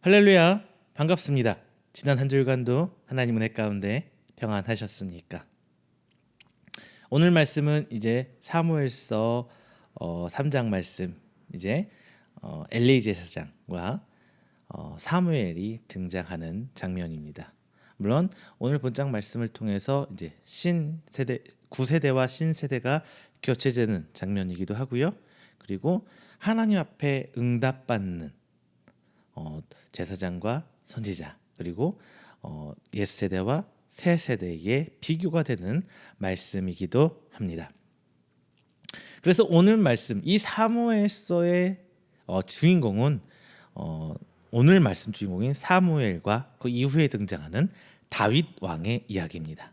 할렐루야, 반갑습니다. 지난 한 주간도 하나님 은혜 가운데 평안하셨습니까? 오늘 말씀은 이제 사무엘서 3장 말씀, 이제 엘리 제사장과 사무엘이 등장하는 장면입니다. 물론 오늘 본장 말씀을 통해서 이제 신세대, 구세대와 신세대가 교체되는 장면이기도 하고요. 그리고 하나님 앞에 응답받는 제사장과 선지자, 그리고 옛 세대와 새 세대의 비교가 되는 말씀이기도 합니다. 그래서 오늘 말씀, 이 사무엘서의 주인공은 오늘 말씀 주인공인 사무엘과 그 이후에 등장하는 다윗 왕의 이야기입니다.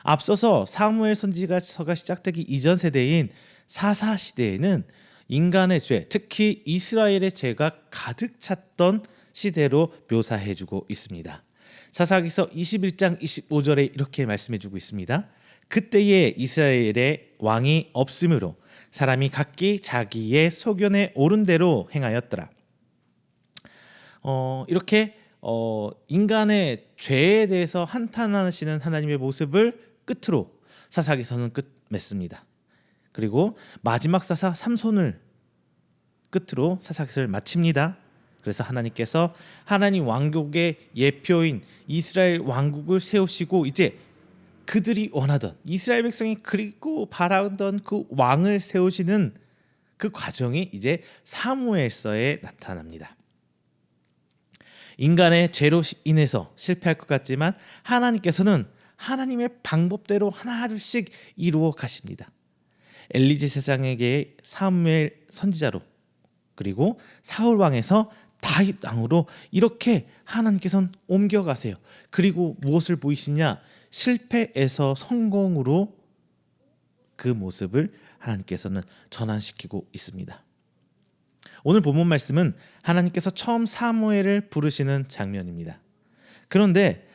앞서서 사무엘 선지자서가 시작되기 이전 세대인 사사 시대에는 인간의 죄, 특히 이스라엘의 죄가 가득 찼던 시대로 묘사해주고 있습니다. 사사기서 21장 25절에 이렇게 말씀해주고 있습니다. 그때에 이스라엘의 왕이 없으므로 사람이 각기 자기의 소견에 옳은 대로 행하였더라. 이렇게 인간의 죄에 대해서 한탄하시는 하나님의 모습을 끝으로 사사기서는 맺습니다. 그리고 마지막 사사 삼손을 끝으로 사사기서를 마칩니다. 그래서 하나님께서 하나님 왕국의 예표인 이스라엘 왕국을 세우시고 이제 그들이 원하던, 이스라엘 백성이 그리고 바라던 그 왕을 세우시는 그 과정이 이제 사무엘서에 나타납니다. 인간의 죄로 인해서 실패할 것 같지만 하나님께서는 하나님의 방법대로 하나둘씩 이루어 가십니다. 엘리 제사장에게 사무엘 선지자로, 그리고 사울 왕에서 다윗 왕으로 이렇게 하나님께서는 옮겨가세요. 그리고 무엇을 보이시냐? 실패에서 성공으로 그 모습을 하나님께서는 전환시키고 있습니다. 오늘 본문 말씀은 하나님께서 처음 사무엘을 부르시는 장면입니다. 그런데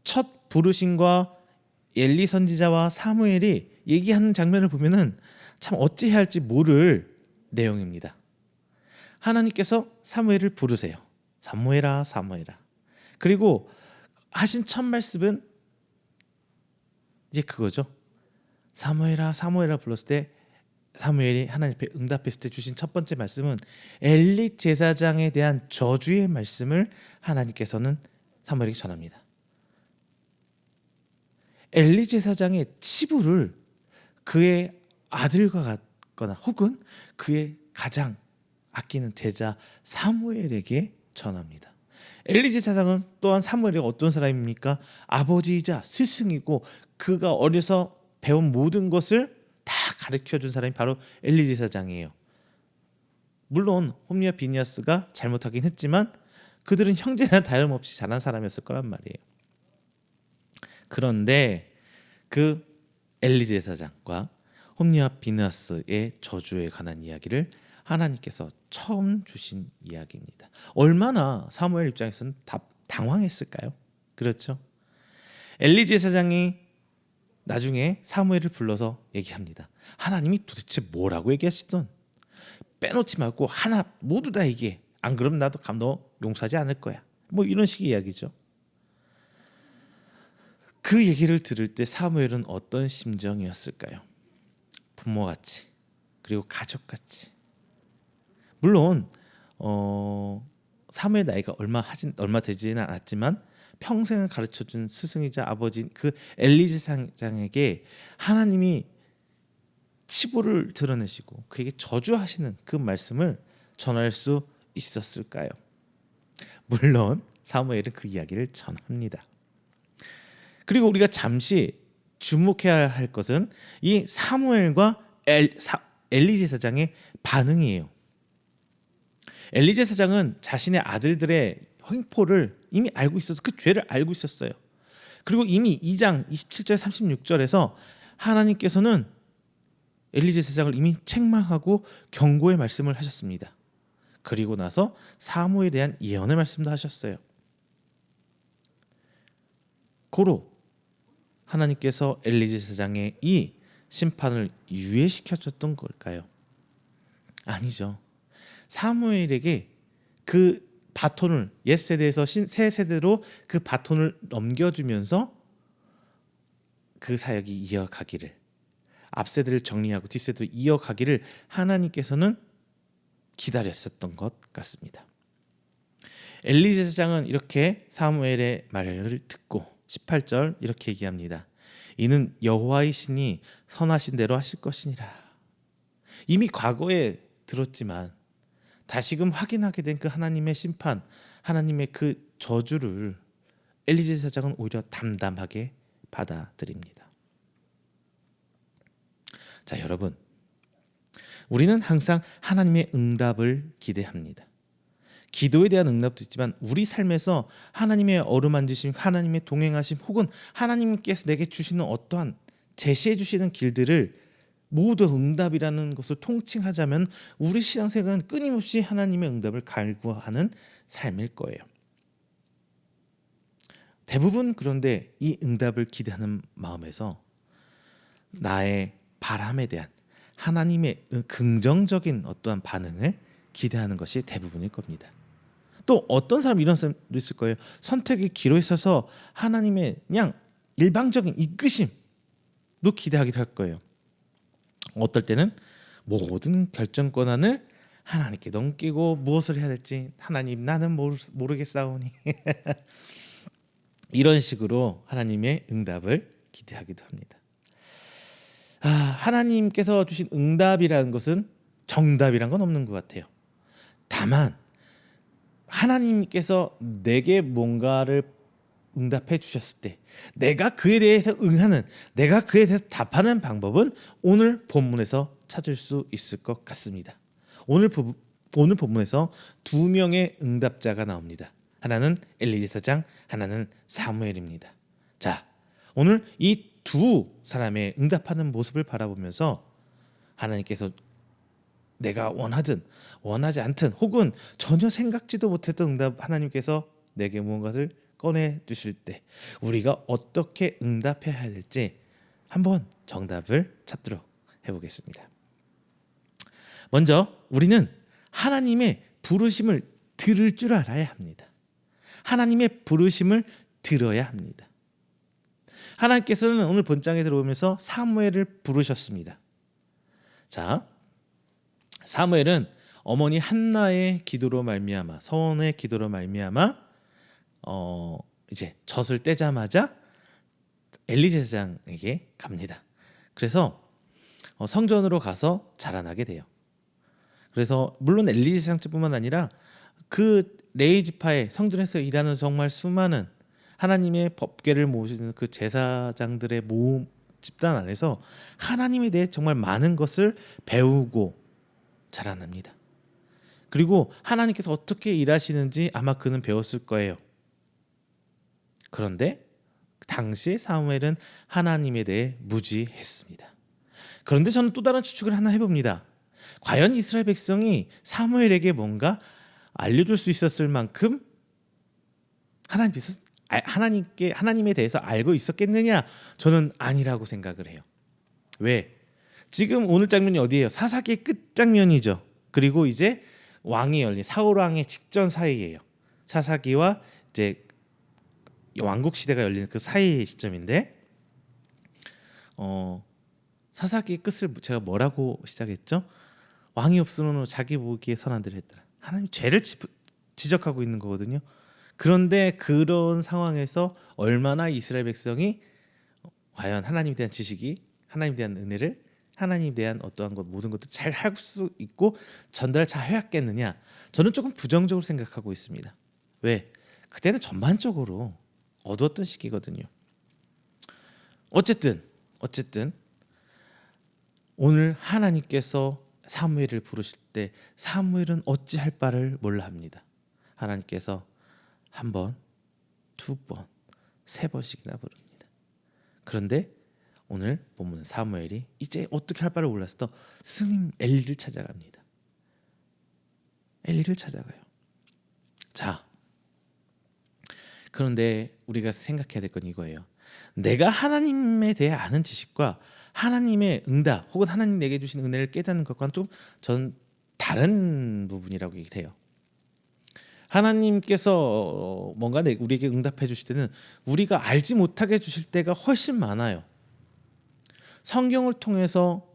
첫 부르심과 엘리 선지자와 사무엘이 얘기하는 장면을 보면은 참 어찌해야 할지 모를 내용입니다. 하나님께서 사무엘을 부르세요. 사무엘아, 사무엘아. 그리고 하신 첫 말씀은 이제 그거죠. 사무엘아, 사무엘아 불렀을 때 사무엘이 하나님 앞에 응답했을 때 주신 첫 번째 말씀은 엘리 제사장에 대한 저주의 말씀을 하나님께서는 사무엘에게 전합니다. 엘리 제사장의 치부를 그의 아들과 같거나 혹은 그의 가장 아끼는 제자 사무엘에게 전합니다. 엘리 제사장은 또한 사무엘이 어떤 사람입니까? 아버지이자 스승이고 그가 어려서 배운 모든 것을 다 가르쳐준 사람이 바로 엘리 제사장이에요. 물론 홈리와 비니아스가 잘못하긴 했지만 그들은 형제나 다름없이 잘한 사람이었을 거란 말이에요. 그런데 그 엘리 제사장과 홈리와 비니아스의 저주에 관한 이야기를 하나님께서 처음 주신 이야기입니다. 얼마나 사무엘 입장에서는 당황했을까요? 그렇죠? 엘리 제사장이 나중에 사무엘을 불러서 얘기합니다. 하나님이 도대체 뭐라고 얘기하시던? 빼놓지 말고 하나 모두 다 얘기해. 안 그러면 나도 너 용서하지 않을 거야. 뭐 이런 식의 이야기죠. 그 얘기를 들을 때 사무엘은 어떤 심정이었을까요? 부모같이, 그리고 가족같이. 물론 사무엘 나이가 얼마 되지는 않았지만 평생을 가르쳐준 스승이자 아버지인 그 엘리 제사장에게 하나님이 치부를 드러내시고 그에게 저주하시는 그 말씀을 전할 수 있었을까요? 물론 사무엘은 그 이야기를 전합니다. 그리고 우리가 잠시 주목해야 할 것은 이 사무엘과 엘리 제사장의 반응이에요. 엘리 제사장은 자신의 아들들의 횡포를 이미 알고 있어서 그 죄를 알고 있었어요. 그리고 이미 2장 27절 36절에서 하나님께서는 엘리 제사장을 이미 책망하고 경고의 말씀을 하셨습니다. 그리고 나서 사무엘에 대한 예언의 말씀도 하셨어요. 고로 하나님께서 엘리 제사장의 이 심판을 유예시켜줬던 걸까요? 아니죠. 사무엘에게 그 바톤을 옛 세대에서 새 세대로 그 바톤을 넘겨주면서 그 사역이 이어가기를, 앞 세대를 정리하고 뒷 세대로 이어가기를 하나님께서는 기다렸었던 것 같습니다. 엘리 제사장은 이렇게 사무엘의 말을 듣고 18절 이렇게 얘기합니다. 이는 여호와의 신이 선하신 대로 하실 것이니라. 이미 과거에 들었지만 다시금 확인하게 된 그 하나님의 심판, 하나님의 그 저주를 엘리 제사장은 오히려 담담하게 받아들입니다. 자, 여러분, 우리는 항상 하나님의 응답을 기대합니다. 기도에 대한 응답도 있지만 우리 삶에서 하나님의 어루만지심, 하나님의 동행하심, 혹은 하나님께서 내게 주시는 어떠한 제시해 주시는 길들을 모두 응답이라는 것을 통칭하자면 우리 신앙생활은 끊임없이 하나님의 응답을 갈구하는 삶일 거예요. 대부분 그런데 이 응답을 기대하는 마음에서 나의 바람에 대한 하나님의 긍정적인 어떠한 반응을 기대하는 것이 대부분일 겁니다. 또 어떤 사람, 이런 사람도 있을 거예요. 선택의 기로에 있어서 하나님의 그냥 일방적인 이끄심도 기대하기도 할 거예요. 어떨 때는 모든 결정 권한을 하나님께 넘기고 무엇을 해야 될지 하나님 나는 모르겠사오니 이런 식으로 하나님의 응답을 기대하기도 합니다. 하나님께서 주신 응답이라는 것은 정답이란 건 없는 것 같아요. 다만 하나님께서 내게 뭔가를 응답해 주셨을 때 내가 그에 대해서 응하는, 내가 그에 대해서 답하는 방법은 오늘 본문에서 찾을 수 있을 것 같습니다. 오늘 본문에서 두 명의 응답자가 나옵니다. 하나는 엘리 제사장, 하나는 사무엘입니다. 자, 오늘 이 두 사람의 응답하는 모습을 바라보면서 하나님께서 내가 원하든 원하지 않든 혹은 전혀 생각지도 못했던 응답, 하나님께서 내게 무언가를 꺼내 주실 때 우리가 어떻게 응답해야 할지 한번 정답을 찾도록 해보겠습니다. 먼저 우리는 하나님의 부르심을 들을 줄 알아야 합니다. 하나님의 부르심을 들어야 합니다. 하나님께서는 오늘 본장에 들어오면서 사무엘을 부르셨습니다. 자, 사무엘은 어머니 한나의 기도로 말미암아, 서원의 기도로 말미암아 이제 젖을 떼자마자 엘리 제사장에게 갑니다. 그래서 성전으로 가서 자라나게 돼요. 그래서 물론 엘리 제사장뿐만 아니라 그 레위 지파의 성전에서 일하는 정말 수많은 하나님의 법궤를 모시는 그 제사장들의 모임 집단 안에서 하나님에 대해 정말 많은 것을 배우고 자라납니다. 그리고 하나님께서 어떻게 일하시는지 아마 그는 배웠을 거예요. 그런데 당시 사무엘은 하나님에 대해 무지했습니다. 그런데 저는 또 다른 추측을 하나 해봅니다. 과연 이스라엘 백성이 사무엘에게 뭔가 알려줄 수 있었을 만큼 하나님에 대해서 알고 있었겠느냐? 저는 아니라고 생각을 해요. 왜? 지금 오늘 장면이 어디예요? 사사기의 끝 장면이죠. 그리고 이제 왕이 열린 사울 왕의 직전 사이예요. 사사기와 이제 왕국 시대가 열리는 그 사이의 시점인데, 사사기의 끝을 제가 뭐라고 시작했죠? 왕이 없으므로 자기 보기에 선한 대로 했더라. 하나님 죄를 지적하고 있는 거거든요. 그런데 그런 상황에서 얼마나 이스라엘 백성이 과연 하나님에 대한 지식이, 하나님에 대한 은혜를, 하나님에 대한 어떠한 것, 모든 것들 잘 할 수 있고 전달 잘 해왔겠느냐? 저는 조금 부정적으로 생각하고 있습니다. 왜? 그때는 전반적으로 어두웠던 시기거든요. 어쨌든 오늘 하나님께서 사무엘을 부르실 때 사무엘은 어찌할 바를 몰라 합니다. 하나님께서 한 번, 두 번, 세 번씩이나 부릅니다. 그런데 오늘 본문 사무엘이 이제 어떻게 할 바를 몰라서 스님 엘리를 찾아갑니다. 엘리를 찾아가요. 자, 그런데 우리가 생각해야 될 건 이거예요. 내가 하나님에 대해 아는 지식과 하나님의 응답 혹은 하나님 내게 주신 은혜를 깨닫는 것과는 좀 전 다른 부분이라고 얘기를 해요. 하나님께서 뭔가 우리에게 응답해 주실 때는 우리가 알지 못하게 주실 때가 훨씬 많아요. 성경을 통해서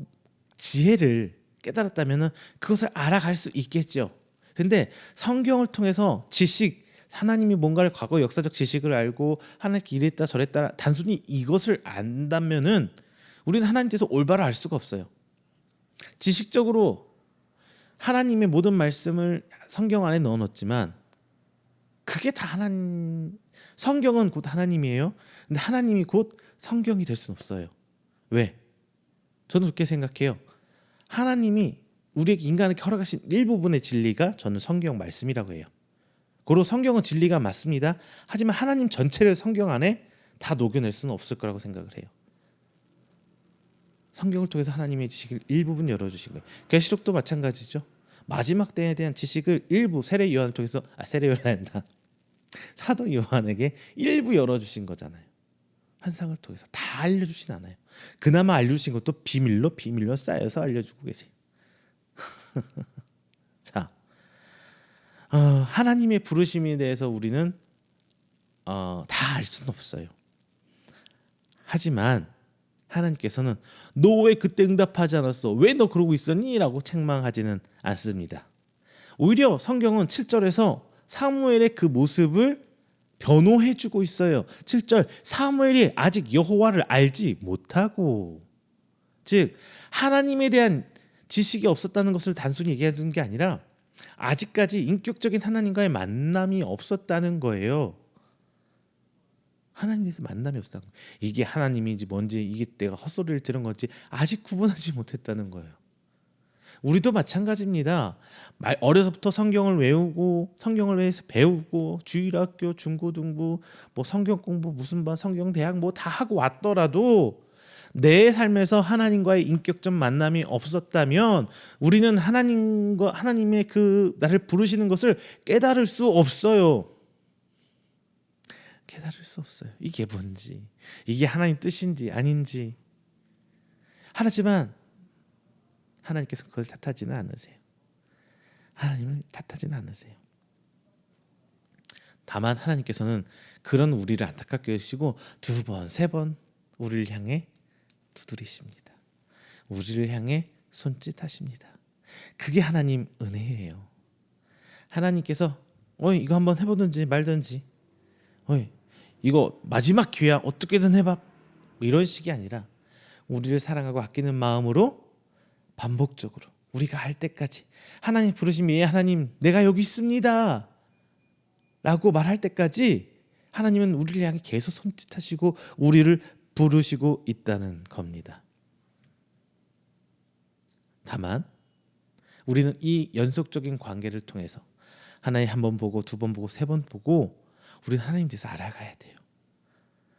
지혜를 깨달았다면 그것을 알아갈 수 있겠죠. 근데 성경을 통해서 지식, 하나님이 뭔가를 과거 역사적 지식을 알고 하나님께 이랬다 저랬다 단순히 이것을 안다면은 우리는 하나님께서 올바로 알 수가 없어요. 지식적으로 하나님의 모든 말씀을 성경 안에 넣어놓지만 그게 다 성경은 곧 하나님이에요. 근데 하나님이 곧 성경이 될 수는 없어요. 왜? 저는 그렇게 생각해요. 하나님이 우리에게 인간에게 허락하신 일부분의 진리가 저는 성경 말씀이라고 해요. 고로 성경은 진리가 맞습니다. 하지만 하나님 전체를 성경 안에 다 녹여낼 수는 없을 거라고 생각을 해요. 성경을 통해서 하나님의 지식을 일부분 열어주신 거예요. 계시록도 마찬가지죠. 마지막 때에 대한 지식을 일부 세례 요한을 통해서 세례 요한이다. 사도 요한에게 일부 열어주신 거잖아요. 환상을 통해서 다 알려주진 않아요. 그나마 알려주신 것도 비밀로 쌓여서 알려주고 계세요. 자, 하나님의 부르심에 대해서 우리는 다 알 수는 없어요. 하지만 하나님께서는 너 왜 그때 응답하지 않았어? 왜 너 그러고 있었니? 라고 책망하지는 않습니다. 오히려 성경은 7절에서 사무엘의 그 모습을 변호해주고 있어요. 7절 사무엘이 아직 여호와를 알지 못하고, 즉 하나님에 대한 지식이 없었다는 것을 단순히 얘기하는 게 아니라 아직까지 인격적인 하나님과의 만남이 없었다는 거예요. 하나님에 대해서 만남이 없었다는 거예요. 이게 하나님인지 뭔지, 이게 내가 헛소리를 들은 건지 아직 구분하지 못했다는 거예요. 우리도 마찬가지입니다. 어려서부터 성경을 외우고 성경을 위해서 배우고 주일학교, 중고등부, 뭐 성경 공부 무슨 반, 성경 대학 뭐 다 하고 왔더라도 내 삶에서 하나님과의 인격적 만남이 없었다면 우리는 하나님의 그 나를 부르시는 것을 깨달을 수 없어요. 깨달을 수 없어요. 이게 뭔지, 이게 하나님 뜻인지 아닌지. 하지만 하나님께서 그걸 탓하지는 않으세요. 하나님을 탓하지는 않으세요. 다만 하나님께서는 그런 우리를 안타깝게 여기시고 두 번, 세 번 우리를 향해 두드리십니다. 우리를 향해 손짓하십니다. 그게 하나님 은혜예요. 하나님께서 이거 한번 해보든지 말든지, 이거 마지막 기회야 어떻게든 해봐, 이런 식이 아니라 우리를 사랑하고 아끼는 마음으로 반복적으로 우리가 할 때까지, 하나님 부르심이 하나님 내가 여기 있습니다 라고 말할 때까지 하나님은 우리를 향해 계속 손짓하시고 우리를 부르시고 있다는 겁니다. 다만 우리는 이 연속적인 관계를 통해서 하나님 한 번 보고 두 번 보고 세 번 보고 우리는 하나님 대해서 알아가야 돼요.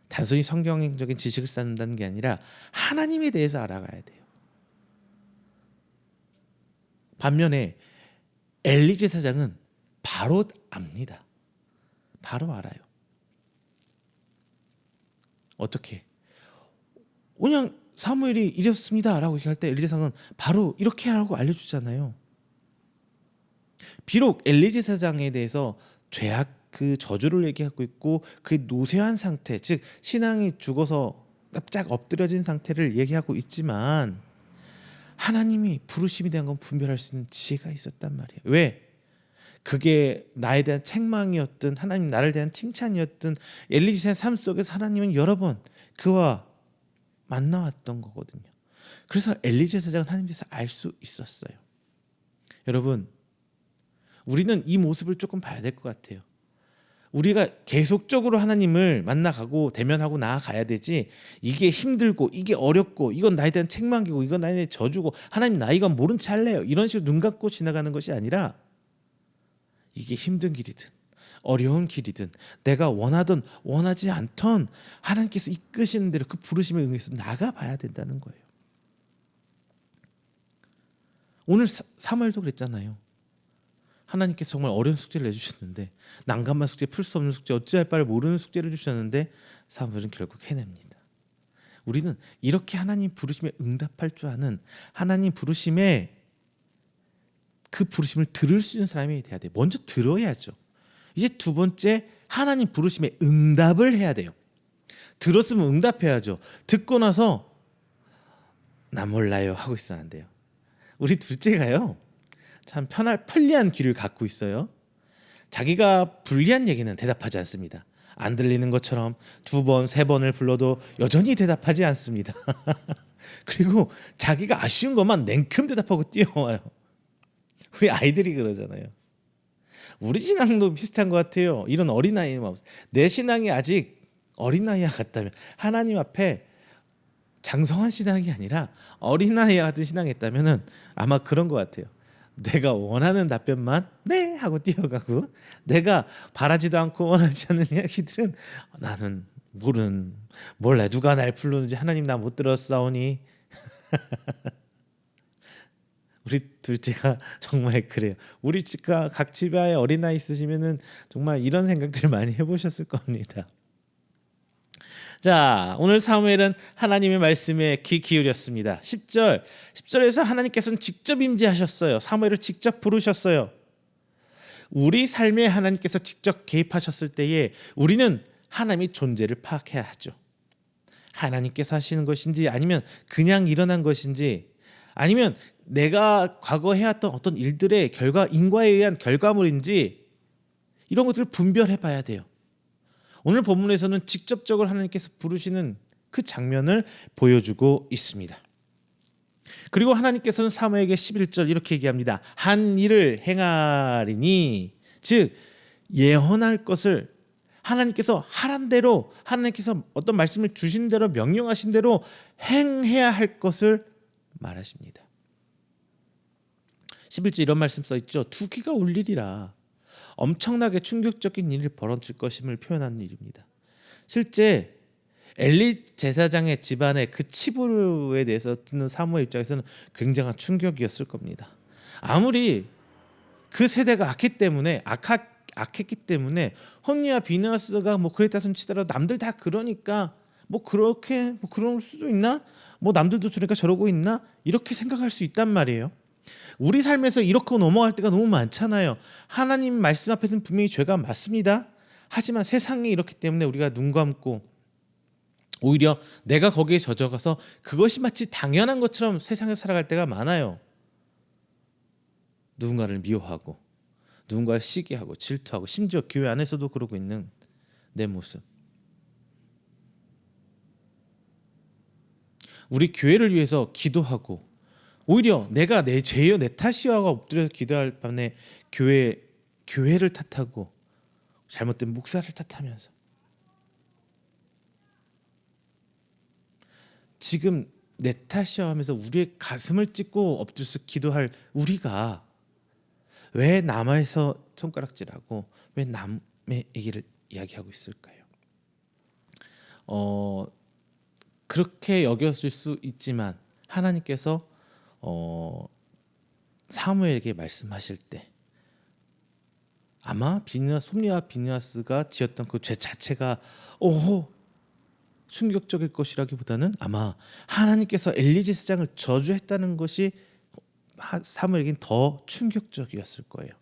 단순히 성경적인 지식을 쌓는다는 게 아니라 하나님에 대해서 알아가야 돼요. 반면에 엘리 제사장은 바로 압니다. 바로 알아요. 어떻게? 그냥 사무엘이 이랬습니다 라고 얘기할 때 엘리 제사장은 바로 이렇게 하라고 알려주잖아요. 비록 엘리 제사장에 대해서 죄악, 그 저주를 얘기하고 있고 그 노쇠한 상태, 즉 신앙이 죽어서 납작 엎드려진 상태를 얘기하고 있지만 하나님이 부르심에 대한 건 분별할 수 있는 지혜가 있었단 말이에요. 왜? 그게 나에 대한 책망이었든 하나님 나를 대한 칭찬이었든 엘리 제사장의 삶 속에서 하나님은 여러 번 그와 만나왔던 거거든요. 그래서 엘리 제사장은 하나님에 대해서 알 수 있었어요. 여러분, 우리는 이 모습을 조금 봐야 될 것 같아요. 우리가 계속적으로 하나님을 만나가고 대면하고 나아가야 되지, 이게 힘들고 이게 어렵고 이건 나에 대한 책망이고 이건 나에 대한 저주고 하나님 나 이건 모른 채 할래요 이런 식으로 눈 감고 지나가는 것이 아니라, 이게 힘든 길이든 어려운 길이든 내가 원하든 원하지 않던 하나님께서 이끄시는 대로 그 부르심에 응해서 나가봐야 된다는 거예요. 오늘 사무엘도 그랬잖아요. 하나님께서 정말 어려운 숙제를 내주셨는데, 난감한 숙제, 풀 수 없는 숙제, 어찌할 바를 모르는 숙제를 주셨는데 사무엘은 결국 해냅니다. 우리는 이렇게 하나님 부르심에 응답할 줄 아는, 하나님 부르심에 그 부르심을 들을 수 있는 사람이 돼야 돼요. 먼저 들어야죠. 이제 두 번째, 하나님 부르심에 응답을 해야 돼요. 들었으면 응답해야죠. 듣고 나서 나 몰라요 하고 있으면 안 돼요. 우리 둘째가요, 참 편리한 귀를 갖고 있어요. 자기가 불리한 얘기는 대답하지 않습니다. 안 들리는 것처럼 두 번, 세 번을 불러도 여전히 대답하지 않습니다. 그리고 자기가 아쉬운 것만 냉큼 대답하고 뛰어와요. 우리 아이들이 그러잖아요. 우리 신앙도 비슷한 것 같아요. 이런 어린아이는 없어요. 내 신앙이 아직 어린아이와 같다면, 하나님 앞에 장성한 신앙이 아니라 어린아이와 같은 신앙이 있다면 아마 그런 것 같아요. 내가 원하는 답변만 네 하고 뛰어가고, 내가 바라지도 않고 원하지 않는 이야기들은 나는 몰라, 누가 날 부르는지 하나님 나 못 들었사오니. 우리 둘째가 정말 그래요. 우리 집과 각 집에 어린아이 있으시면은 정말 이런 생각들 많이 해보셨을 겁니다. 자, 오늘 사무엘은 하나님의 말씀에 귀 기울였습니다. 10절에서 하나님께서는 직접 임재하셨어요. 사무엘을 직접 부르셨어요. 우리 삶에 하나님께서 직접 개입하셨을 때에 우리는 하나님의 존재를 파악해야 하죠. 하나님께서 하시는 것인지, 아니면 그냥 일어난 것인지, 아니면 내가 과거 해왔던 어떤 일들의 인과에 의한 결과물인지, 이런 것들을 분별해 봐야 돼요. 오늘 본문에서는 직접적으로 하나님께서 부르시는 그 장면을 보여주고 있습니다. 그리고 하나님께서는 사무엘에게 11절 이렇게 얘기합니다. 한 일을 행하리니, 즉 예언할 것을 하나님께서 하란 대로, 하나님께서 어떤 말씀을 주신 대로, 명령하신 대로 행해야 할 것을 말하십니다. 11절 이런 말씀 써 있죠. 두 귀가 울리리라. 엄청나게 충격적인 일이 벌어질 것임을 표현하는 일입니다. 실제 엘리 제사장의 집안의 그 치부에 대해서 듣는 사무엘 입장에서는 굉장한 충격이었을 겁니다. 아무리 그 세대가 악했기 때문에 혼니와 비느하스가 그랬다 손 치더라도 남들 다 그러니까 그렇게 그럴 수도 있나? 남들도 저러니까 저러고 있나? 이렇게 생각할 수 있단 말이에요. 우리 삶에서 이렇게 넘어갈 때가 너무 많잖아요. 하나님 말씀 앞에서는 분명히 죄가 맞습니다. 하지만 세상이 이렇기 때문에 우리가 눈 감고 오히려 내가 거기에 젖어가서 그것이 마치 당연한 것처럼 세상에 살아갈 때가 많아요. 누군가를 미워하고, 누군가를 시기하고 질투하고, 심지어 교회 안에서도 그러고 있는 내 모습. 우리 교회를 위해서 기도하고, 오히려 내가 내 죄여 내 탓이여가 엎드려서 기도할 반에 교회를 탓하고 잘못된 목사를 탓하면서, 지금 내 탓이여 하면서 우리의 가슴을 찢고 엎드려서 기도할 우리가 왜 남에서 손가락질하고 왜 남의 얘기를 이야기하고 있을까요? 그렇게 여겼을 수 있지만 하나님께서 사무엘에게 말씀하실 때 아마 솜니와 비느하스가 지었던 그 죄 자체가 충격적일 것이라기보다는 아마 하나님께서 엘리 제사장을 저주했다는 것이 사무엘에겐 더 충격적이었을 거예요.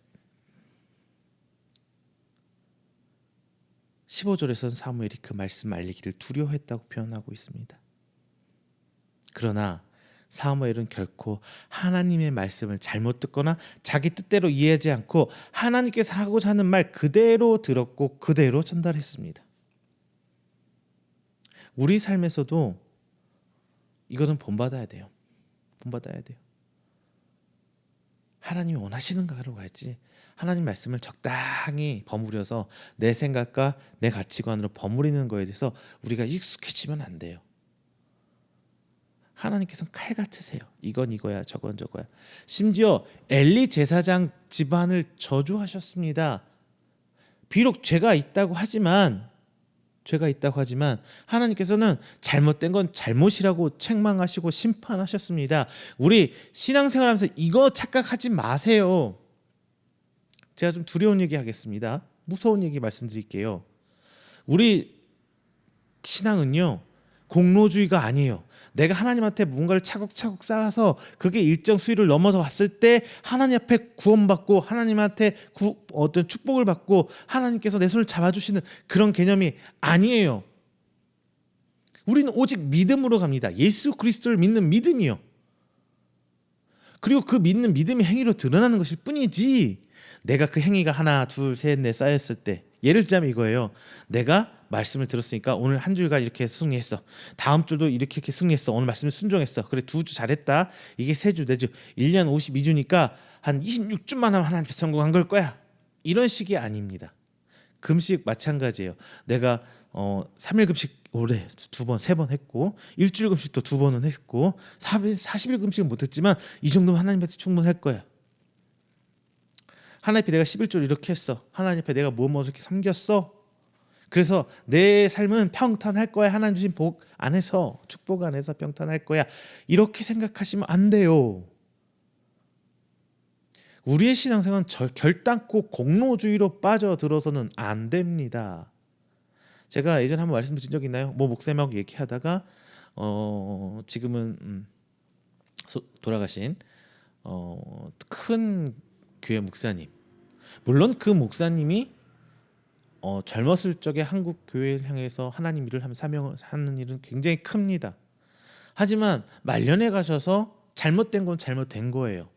15절에서는 사무엘이 그 말씀 알리기를 두려워했다고 표현하고 있습니다. 그러나 사무엘은 결코 하나님의 말씀을 잘못 듣거나 자기 뜻대로 이해하지 않고 하나님께서 하고자 하는 말 그대로 들었고 그대로 전달했습니다. 우리 삶에서도 이거는 본받아야 돼요. 하나님이 원하시는가로 가야지, 하나님 말씀을 적당히 버무려서 내 생각과 내 가치관으로 버무리는 거에 대해서 우리가 익숙해지면 안 돼요. 하나님께서는 칼 같으세요. 이건 이거야, 저건 저거야. 심지어 엘리 제사장 집안을 저주하셨습니다. 비록 죄가 있다고 하지만 하나님께서는 잘못된 건 잘못이라고 책망하시고 심판하셨습니다. 우리 신앙생활하면서 이거 착각하지 마세요. 제가 좀 두려운 얘기 하겠습니다. 무서운 얘기 말씀드릴게요. 우리 신앙은요, 공로주의가 아니에요. 내가 하나님한테 무언가를 차곡차곡 쌓아서 그게 일정 수위를 넘어서 왔을 때 하나님 앞에 구원받고 하나님한테 어떤 축복을 받고 하나님께서 내 손을 잡아주시는 그런 개념이 아니에요. 우리는 오직 믿음으로 갑니다. 예수 그리스도를 믿는 믿음이요. 그리고 그 믿는 믿음이 행위로 드러나는 것일 뿐이지, 내가 그 행위가 하나 둘 셋 넷 쌓였을 때, 예를 들자면 이거예요. 내가 말씀을 들었으니까 오늘 한 주일간 이렇게 승리했어. 다음 주도 이렇게 승리했어. 오늘 말씀을 순종했어. 그래, 2주 잘했다. 이게 3주, 4주, 1년 52주니까 한 26주만 하면 하나님 앞에 성공한 걸 거야. 이런 식이 아닙니다. 금식 마찬가지예요. 내가 3일 금식 올해 2번, 3번 했고, 일주일 금식도 2번은 했고, 40일 금식은 못했지만 이 정도면 하나님한테 충분할 거야. 하나님 앞에 내가 11조를 이렇게 했어. 하나님 앞에 내가 뭐 이렇게 섬겼어. 그래서 내 삶은 평탄할 거야. 하나님 주신 복 안에서, 축복 안에서 평탄할 거야. 이렇게 생각하시면 안 돼요. 우리의 신앙생활은 결단코 공로주의로 빠져들어서는 안 됩니다. 제가 예전에 한번 말씀드린 적 있나요? 목사님하고 얘기하다가 지금은 돌아가신 큰 교회 목사님, 물론 그 목사님이 젊었을 적에 한국 교회를 향해서 하나님 일을 하면 사명을 하는 일은 굉장히 큽니다. 하지만 말년에 가셔서 잘못된 건 잘못된 거예요.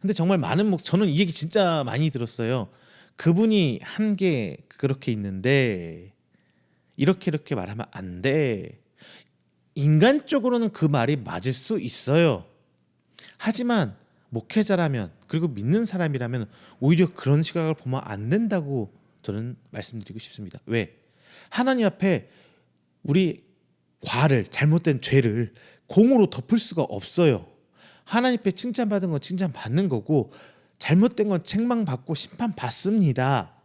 근데 정말 많은 저는 이 얘기 진짜 많이 들었어요. 그분이 한 게 그렇게 있는데 이렇게 말하면 안 돼. 인간적으로는 그 말이 맞을 수 있어요. 하지만 목회자라면, 그리고 믿는 사람이라면 오히려 그런 시각을 보면 안 된다고 저는 말씀드리고 싶습니다. 왜? 하나님 앞에 우리 과를, 잘못된 죄를 공으로 덮을 수가 없어요. 하나님 앞에 칭찬받은 건 칭찬받는 거고, 잘못된 건 책망받고 심판받습니다.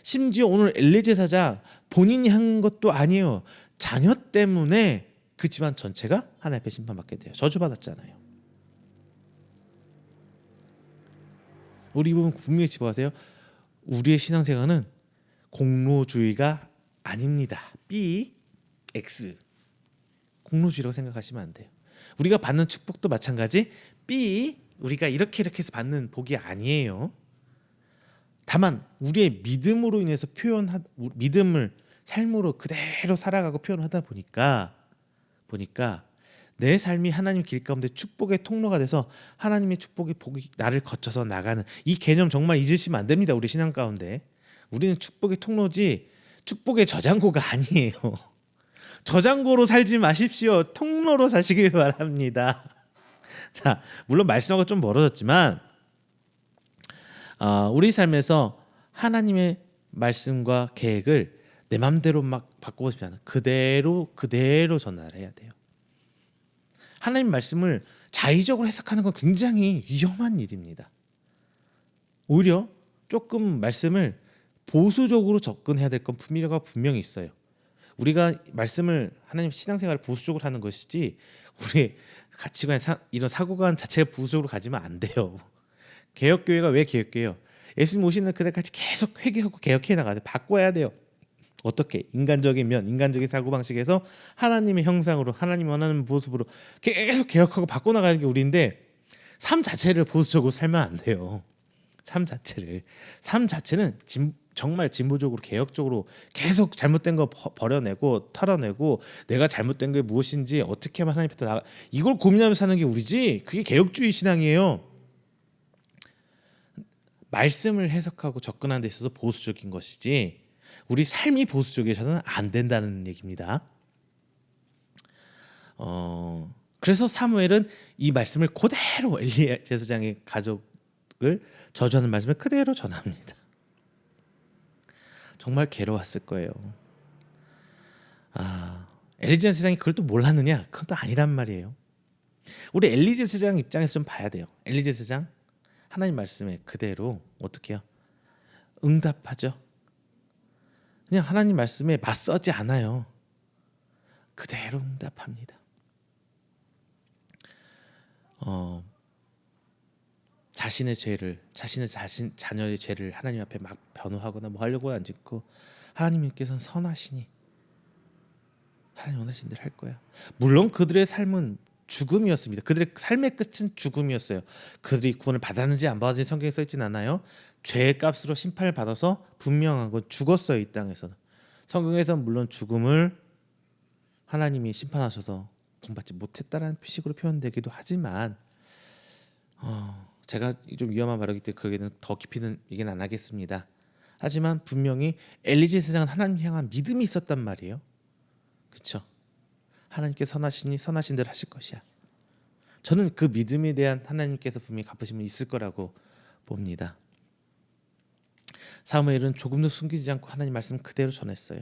심지어 오늘 엘리제 사장 본인이 한 것도 아니에요. 자녀 때문에 그 집안 전체가 하나님 앞에 심판받게 돼요. 저주받았잖아요. 우리 이 부분 분명히 집어가세요. 우리의 신앙생활은 공로주의가 아닙니다. B, X. 공로주의라고 생각하시면 안 돼요. 우리가 받는 축복도 마찬가지. B, 우리가 이렇게 해서 받는 복이 아니에요. 다만 우리의 믿음으로 인해서 믿음을 삶으로 그대로 살아가고 표현하다 보니까 내 삶이 하나님 길 가운데 축복의 통로가 돼서 하나님의 축복이 복이 나를 거쳐서 나가는 이 개념 정말 잊으시면 안 됩니다. 우리 신앙 가운데 우리는 축복의 통로지 축복의 저장고가 아니에요. 저장고로 살지 마십시오. 통로로 사시길 바랍니다. 자, 물론 말씀하고 좀 멀어졌지만 우리 삶에서 하나님의 말씀과 계획을 내 맘대로 막 바꾸고 싶지 않아. 그대로 전달해야 돼요. 하나님 말씀을 자의적으로 해석하는 건 굉장히 위험한 일입니다. 오히려 조금 말씀을 보수적으로 접근해야 될 건 분명히 있어요. 우리가 말씀을 하나님 신앙생활을 보수적으로 하는 것이지 우리 가치관 이런 사고관 자체가 보수적으로 가지면 안 돼요. 개혁교회가 왜 개혁교회예요? 예수님 오시는 그날까지 계속 회개하고 개혁해 나가야 돼. 바꿔야 돼요. 어떻게? 인간적인 면, 인간적인 사고방식에서 하나님의 형상으로, 하나님이 원하는 모습으로 계속 개혁하고 바꿔나가는 게 우리인데 삶 자체를 보수적으로 살면 안 돼요. 삶 자체는 정말 진보적으로 개혁적으로 계속 잘못된 거 버려내고 털어내고 내가 잘못된 게 무엇인지 어떻게 하면 하나님 앞에 나가, 이걸 고민하면서 사는 게 우리지. 그게 개혁주의 신앙이에요. 말씀을 해석하고 접근하는 데 있어서 보수적인 것이지 우리 삶이 보수적이어서는 안 된다는 얘기입니다. 그래서 사무엘은 이 말씀을 그대로 엘리 제사장의 가족을 저주하는 말씀을 그대로 전합니다. 정말 괴로웠을 거예요. 엘리 제사장이 그걸 또 몰랐느냐? 그건 또 아니란 말이에요. 우리 엘리 제사장 입장에서 좀 봐야 돼요. 엘리 제사장 하나님 말씀에 그대로 어떻게 해요? 응답하죠. 그냥 하나님 말씀에 맞서지 않아요. 그대로 응답합니다. 자신의 자녀의 죄를 하나님 앞에 막 변호하거나 뭐 하려고 안 짓고 하나님께서는 선하시니 하나님 원하신 대로 할 거야. 물론 그들의 삶은 죽음이었습니다. 그들의 삶의 끝은 죽음이었어요. 그들이 구원을 받았는지 안 받았는지 성경에 써 있진 않아요. 죄의 값으로 심판을 받아서 분명한 건 죽었어요. 이 땅에서는. 성경에서는 물론 죽음을 하나님이 심판하셔서 구원받지 못했다라는 식으로 표현되기도 하지만 제가 좀 위험한 발언이기 때문에 거기에는 더 깊이는 얘기는 안 하겠습니다. 하지만 분명히 엘리제 제사장은 하나님 향한 믿음이 있었단 말이에요. 그렇죠? 하나님께 선하시니 선하신 대로 하실 것이야. 저는 그 믿음에 대한 하나님께서 분명히 갚으심은 있을 거라고 봅니다. 사무엘은 조금도 숨기지 않고 하나님 말씀 그대로 전했어요.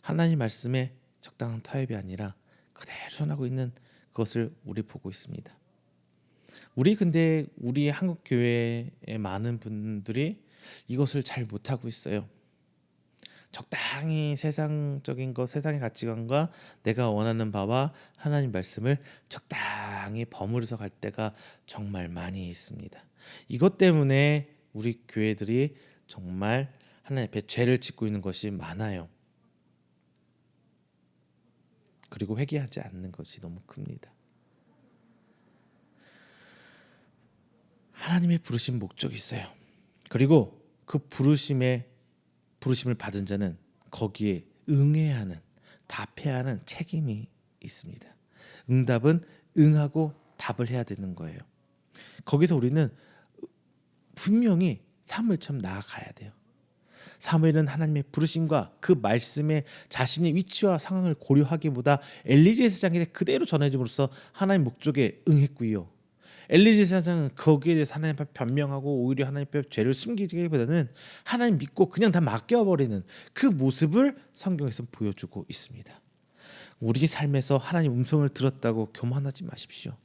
하나님 말씀에 적당한 타협이 아니라 그대로 전하고 있는 그것을 우리 보고 있습니다. 근데 우리 한국 교회의 많은 분들이 이것을 잘 못하고 있어요. 적당히 세상적인 것, 세상의 가치관과 내가 원하는 바와 하나님 말씀을 적당히 버무려서 갈 때가 정말 많이 있습니다. 이것 때문에 우리 교회들이 정말 하나님 앞에 죄를 짓고 있는 것이 많아요. 그리고 회개하지 않는 것이 너무 큽니다. 하나님의 부르신 목적이 있어요. 그리고 그 부르심을 받은 자는 거기에 응해야 하는, 답해야 하는 책임이 있습니다. 응답은 응하고 답을 해야 되는 거예요. 거기서 우리는 분명히 사무엘처럼 나아가야 돼요. 사무엘은 하나님의 부르심과 그 말씀에 자신의 위치와 상황을 고려하기보다 엘리제 제사장에게 그대로 전해줌으로써 하나님의 목적에 응했고요. 엘리제 제사장은 거기에 대해서 하나님 앞에 변명하고 오히려 하나님 앞에 죄를 숨기기보다는 하나님 믿고 그냥 다 맡겨버리는 그 모습을 성경에서 보여주고 있습니다. 우리 삶에서 하나님 음성을 들었다고 교만하지 마십시오.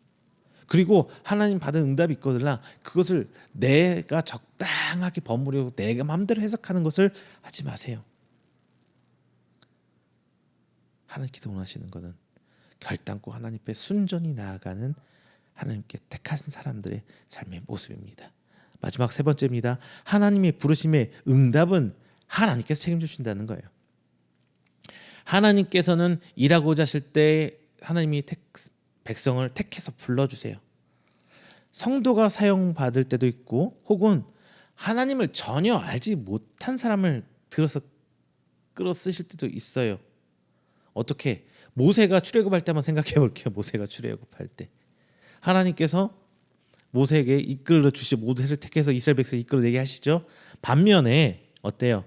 그리고 하나님 받은 응답이 있거나 그것을 내가 적당하게 버무리고 내가 마음대로 해석하는 것을 하지 마세요. 하나님께서 원하시는 것은 결단코 하나님 앞에 순전히 나아가는 하나님께 택하신 사람들의 삶의 모습입니다. 마지막 세 번째입니다. 하나님의 부르심의 응답은 하나님께서 책임져 주신다는 거예요. 하나님께서는 일하고자 하실 때 하나님이 백성을 택해서 불러주세요. 성도가 사용받을 때도 있고 혹은 하나님을 전혀 알지 못한 사람을 들어서 끌어 쓰실 때도 있어요. 어떻게? 모세가 출애굽할 때 한번 생각해 볼게요. 모세가 출애굽할 때 하나님께서 모세에게 이끌어 주시고 모세를 택해서 이스라엘 백성을 이끌어내게 하시죠. 반면에 어때요?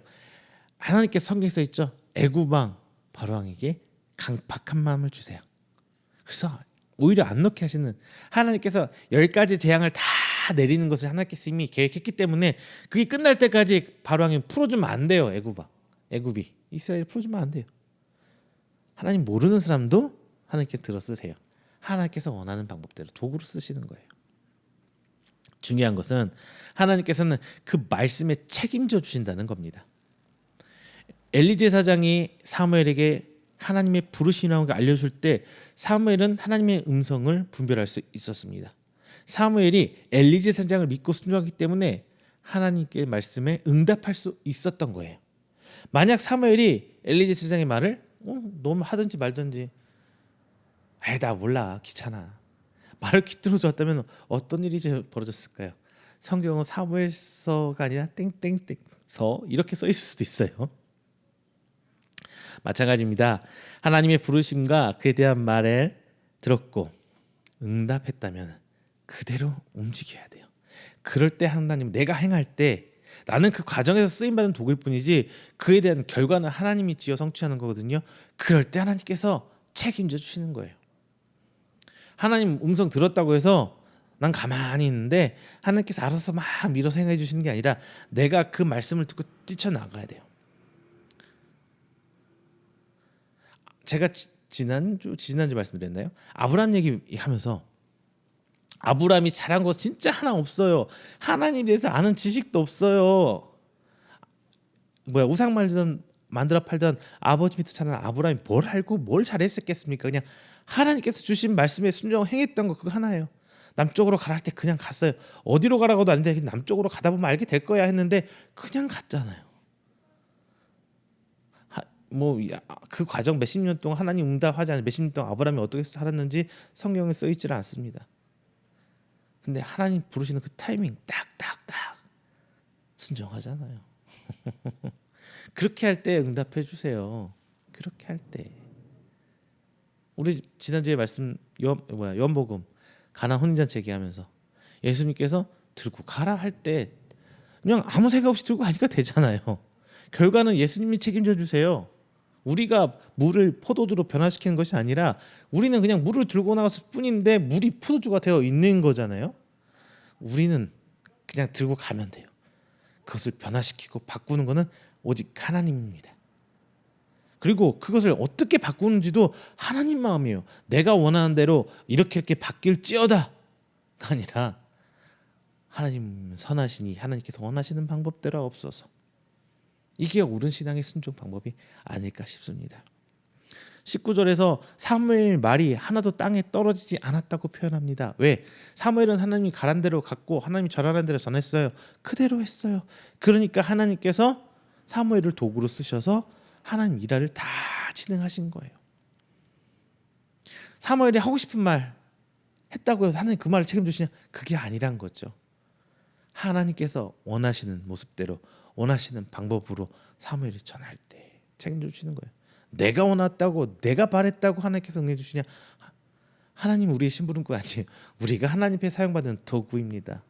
하나님께서 성경에 써 있죠. 애굽 왕 바로왕에게 강팍한 마음을 주세요. 그래서 오히려 안 넣게 하시는, 하나님께서 10가지 재앙을 다 내리는 것을 하나님께서 이미 계획했기 때문에 그게 끝날 때까지 바로왕이 풀어주면 안 돼요. 애굽이 이스라엘 풀어주면 안 돼요. 하나님 모르는 사람도 하나님께서 들어 쓰세요. 하나님께서 원하는 방법대로 도구로 쓰시는 거예요. 중요한 것은 하나님께서는 그 말씀에 책임져 주신다는 겁니다. 엘리제 사장이 사무엘에게 하나님의 부르심이라는 걸 알려줄 때 사무엘은 하나님의 음성을 분별할 수 있었습니다. 사무엘이 엘리제 사장을 믿고 순종하기 때문에 하나님께 말씀에 응답할 수 있었던 거예요. 만약 사무엘이 엘리제 사장의 말을 너무 하든지 말든지 나 몰라 귀찮아 말을 깃들어 줬다면 어떤 일이 벌어졌을까요? 성경은 사무엘서가 아니라 땡땡땡서 이렇게 써 있을 수도 있어요. 마찬가지입니다. 하나님의 부르심과 그에 대한 말을 들었고 응답했다면 그대로 움직여야 돼요. 그럴 때 하나님, 내가 행할 때 나는 그 과정에서 쓰임받은 도구일 뿐이지 그에 대한 결과는 하나님이 지어 성취하는 거거든요. 그럴 때 하나님께서 책임져 주시는 거예요. 하나님 음성 들었다고 해서 난 가만히 있는데 하나님께서 알아서 막 밀어서 행해 주시는 게 아니라 내가 그 말씀을 듣고 뛰쳐나가야 돼요. 제가 지난주 말씀드렸나요? 아브라함 얘기하면서 아브라함이 잘한 거 진짜 하나 없어요. 하나님에 대해서 아는 지식도 없어요. 우상 만들어 팔던 아버지 밑에 자란 아브라함이 뭘 알고 뭘 잘했었겠습니까? 그냥 하나님께서 주신 말씀에 순종 행했던 거 그거 하나예요. 남쪽으로 가라 할 때 그냥 갔어요. 어디로 가라고도 안 돼. 남쪽으로 가다 보면 알게 될 거야 했는데 그냥 갔잖아요. 그 과정 몇십 년 동안 하나님 응답하지 않은 몇십 년 동안 아브라함이 어떻게 살았는지 성경에 써 있지는 않습니다. 근데 하나님 부르시는 그 타이밍 딱딱딱 순종하잖아요. 그렇게 할 때 응답해 주세요. 그렇게 할 때. 우리 지난주에 말씀 요한복음 가나 혼인잔치 얘기하면서 예수님께서 들고 가라 할 때 그냥 아무 생각 없이 들고 가니까 되잖아요. 결과는 예수님이 책임져 주세요. 우리가 물을 포도주로 변화시키는 것이 아니라 우리는 그냥 물을 들고 나갔을 뿐인데 물이 포도주가 되어 있는 거잖아요. 우리는 그냥 들고 가면 돼요. 그것을 변화시키고 바꾸는 것은 오직 하나님입니다. 그리고 그것을 어떻게 바꾸는지도 하나님 마음이에요. 내가 원하는 대로 이렇게 바뀔지어다가 아니라 하나님 선하시니 하나님께서 원하시는 방법대로 없어서 이게 옳은 신앙의 순종 방법이 아닐까 싶습니다. 19절에서 사무엘 말이 하나도 땅에 떨어지지 않았다고 표현합니다. 왜? 사무엘은 하나님이 가란 대로 갔고 하나님이 전하는 대로 전했어요. 그대로 했어요. 그러니까 하나님께서 사무엘을 도구로 쓰셔서 하나님 일화를 다 진행하신 거예요. 사무엘이 하고 싶은 말 했다고 해서 하나님 그 말을 책임지시냐? 그게 아니란 거죠. 하나님께서 원하시는 모습대로 원하시는 방법으로 사무엘이 전할 때 책임져 주시는 거예요. 내가 원했다고 내가 바랬다고 하나님께서 응해 주시냐? 하나님 우리의 심부름꾼 아니에요. 우리가 하나님 앞에 사용받는 도구입니다.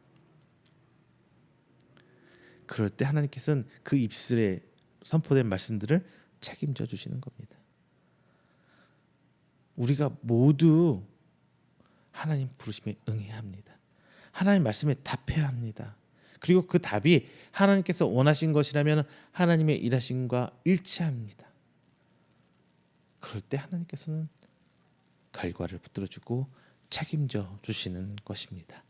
그럴 때 하나님께서는 그 입술에 선포된 말씀들을 책임져 주시는 겁니다. 우리가 모두 하나님 부르심에 응해야 합니다. 하나님 말씀에 답해야 합니다. 그리고 그 답이 하나님께서 원하신 것이라면 하나님의 일하심과 일치합니다. 그럴 때 하나님께서는 결과를 붙들어주고 책임져 주시는 것입니다.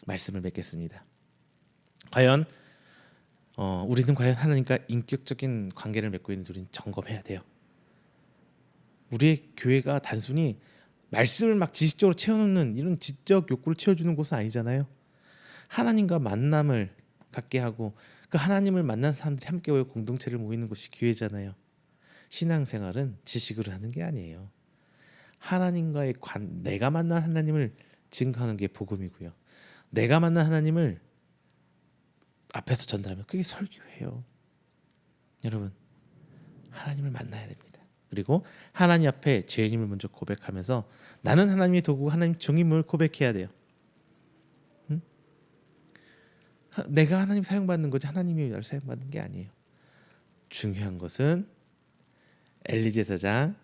말씀을 맺겠습니다. 과연 우리는 과연 하나님과 인격적인 관계를 맺고 있는지 우리는 점검해야 돼요. 우리의 교회가 단순히 말씀을 막 지식적으로 채워놓는 이런 지적 욕구를 채워주는 곳은 아니잖아요. 하나님과 만남을 갖게 하고 그 하나님을 만난 사람들이 함께 모여 공동체를 모이는 곳이 교회잖아요. 신앙생활은 지식으로 하는 게 아니에요. 하나님과의 내가 만난 하나님을 증거하는 게 복음이고요. 내가 만난 하나님을 앞에서 전달하면 그게 설교예요. 여러분, 하나님을 만나야 됩니다. 그리고 하나님 앞에 죄인임을 먼저 고백하면서 나는 하나님의 도구, 하나님 종임을 고백해야 돼요. 응? 내가 하나님 사용받는 거지 하나님이 나를 사용받는 게 아니에요. 중요한 것은 엘리 제사장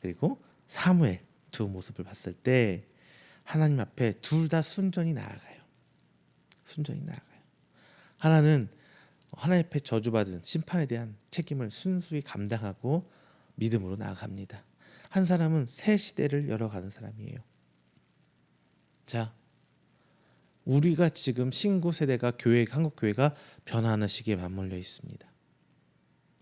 그리고 사무엘 두 모습을 봤을 때 하나님 앞에 둘 다 순전히 나아가요. 순전히 나아가요. 하나는 하나님 앞에 저주받은 심판에 대한 책임을 순수히 감당하고 믿음으로 나아갑니다. 한 사람은 새 시대를 열어가는 사람이에요. 자, 우리가 지금 신구 세대가 한국 교회가 변화하는 시기에 맞물려 있습니다.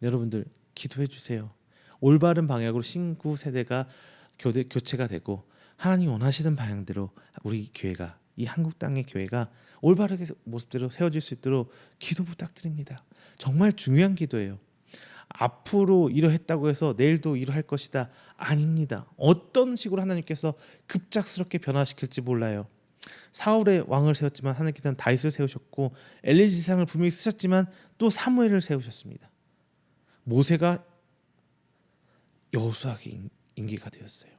여러분들 기도해 주세요. 올바른 방향으로 신구 세대가 교체가 되고 하나님 원하시는 방향대로 우리 교회가 이 한국 땅의 교회가 올바르게 모습대로 세워질 수 있도록 기도 부탁드립니다. 정말 중요한 기도예요. 앞으로 이러했다고 해서 내일도 이러할 것이다. 아닙니다. 어떤 식으로 하나님께서 급작스럽게 변화시킬지 몰라요. 사울의 왕을 세웠지만 하나님께서는 다윗을 세우셨고 엘리 제사장을 분명히 쓰셨지만 또 사무엘을 세우셨습니다. 모세가 여호수아에게 임기가 되었어요.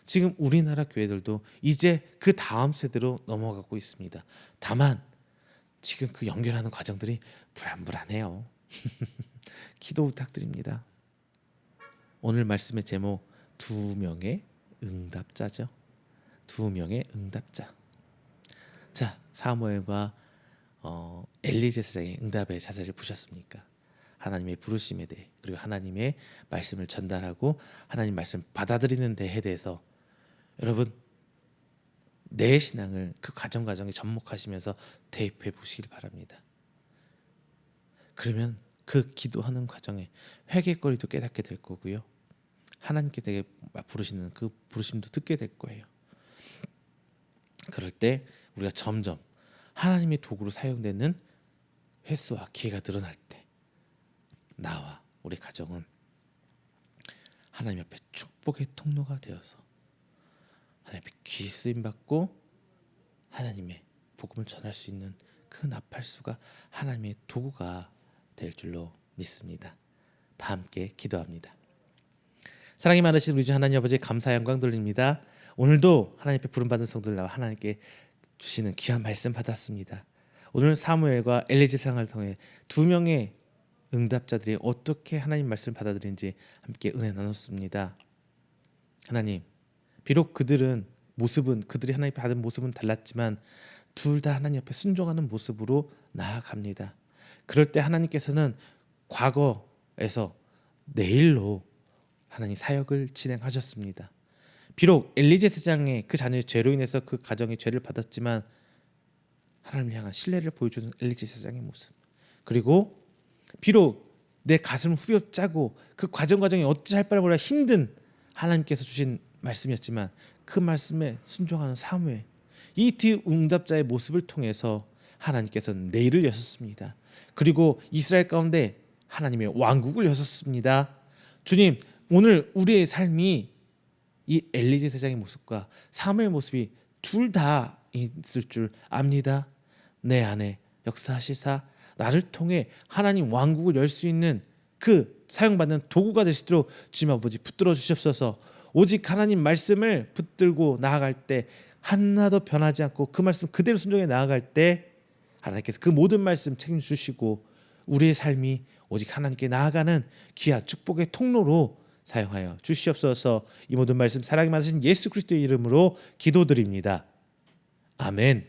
지금 우리나라 교회들도 이제 그 다음 세대로 넘어가고 있습니다. 다만 지금 그 연결하는 과정들이 불안불안해요. 기도 부탁드립니다. 오늘 말씀의 제목 두 명의 응답자죠. 두 명의 응답자. 자, 사무엘과 엘리 제사장의 응답의 자세를 보셨습니까? 하나님의 부르심에 대해 그리고 하나님의 말씀을 전달하고 하나님 말씀을 받아들이는 데에 대해서 여러분 내 신앙을 그 과정에 접목하시면서 대입해 보시길 바랍니다. 그러면 그 기도하는 과정에 회개거리도 깨닫게 될 거고요. 하나님께 되게 부르시는 그 부르심도 듣게 될 거예요. 그럴 때 우리가 점점 하나님의 도구로 사용되는 횟수와 기회가 늘어날 때 나와 우리 가정은 하나님 앞에 축복의 통로가 되어서 하나님 앞에 귀 쓰임 받고 하나님의 복음을 전할 수 있는 그 나팔수가 하나님의 도구가 될 줄로 믿습니다. 다 함께 기도합니다. 사랑이 많으신 우리 주 하나님 아버지 감사 영광 돌립니다. 오늘도 하나님 앞에 부름받은 성도들 나와 하나님께 주시는 귀한 말씀 받았습니다. 오늘 사무엘과 엘리제상을 통해 두 명의 응답자들이 어떻게 하나님 말씀을 받아들인지 함께 은혜 나눴습니다. 하나님, 비록 그들이 하나님 앞에 받은 모습은 달랐지만 둘 다 하나님 앞에 순종하는 모습으로 나아갑니다. 그럴 때 하나님께서는 과거에서 내일로 하나님 사역을 진행하셨습니다. 비록 엘리제 세장의 그 자녀의 죄로 인해서 그 가정이 죄를 받았지만 하나님을 향한 신뢰를 보여주는 엘리제 세장의 모습, 그리고 비록 내 가슴을 후벼 짜고 그 과정이 어찌 할 바를 몰라 힘든 하나님께서 주신 말씀이었지만 그 말씀에 순종하는 사무엘, 이 두 응답자의 모습을 통해서 하나님께서는 내일을 여셨습니다. 그리고 이스라엘 가운데 하나님의 왕국을 여셨습니다. 주님, 오늘 우리의 삶이 이 엘리제 세장의 모습과 사무엘 모습이 둘 다 있을 줄 압니다. 내 안에 역사하시사 나를 통해 하나님 왕국을 열 수 있는 그 사용받는 도구가 될 수 있도록 주님 아버지 붙들어 주시옵소서. 오직 하나님 말씀을 붙들고 나아갈 때 하나도 변하지 않고 그 말씀 그대로 순종해 나아갈 때 하나님께서 그 모든 말씀 책임주시고 우리의 삶이 오직 하나님께 나아가는 귀한 축복의 통로로 사용하여 주시옵소서. 이 모든 말씀 사랑이 많으신 예수 그리스도의 이름으로 기도드립니다. 아멘.